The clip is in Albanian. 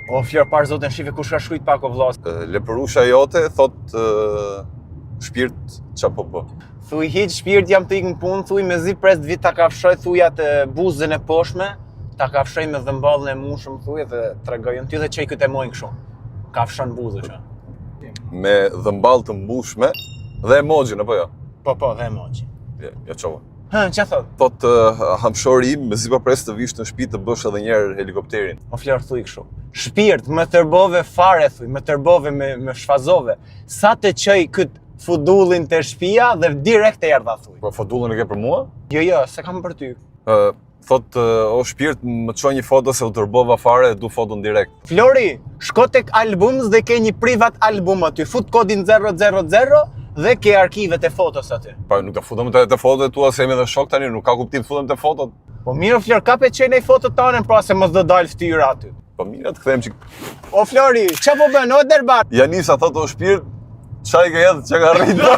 O, Flor, parë zotin, shive kush ka shkujt pak o vlas. Leporusha jote thot shpirt qa po bë. Thuj hiq shpirt jam të ikë në punë, thuj me zi pres vit ta kafshoj thuj atë buzën e poshme, ta kafshoj me dhëmballën e mushëm thuj dhe tregojën ty dhe çaj këtë e mojnë kështu. Kafshon buzë që. Me dhëmball të mbushme dhe emoji apo jo? Po, dhe emoji. Ja çova. Ç'a thot? Thot hamshori im me zi pa pres të vish në shtëpi të bësh edhe një herë helikopterin. O Flor thuj kështu. Shpirt, më tërbove fare thuj, më tërbove me shfazove. Sa të çoj kët fudullin të shtëpia dhe direkt e erdha thuj. Po fudullin e ke për mua? Jo, se kam për ty. Thot o shpirt më çoj një foto se u tërbova fare e du foton direkt. Flori, shko tek albums dhe ke një privat album aty. Fut kodin 000 dhe ke arkivet e fotos aty. Pa nuk të futëm të fotot tua se jemi dhe shok tani, nuk ka kuptim të futëm të fotot. Po mirë Flor, ka pe qenë e fotot tanen pra se mos do dalë ftyra aty. Po mirë të kthejmë që... O Flori, që po bën, o derbar? Janisa thot o shpirt, çaj ke edhe që ka rritë.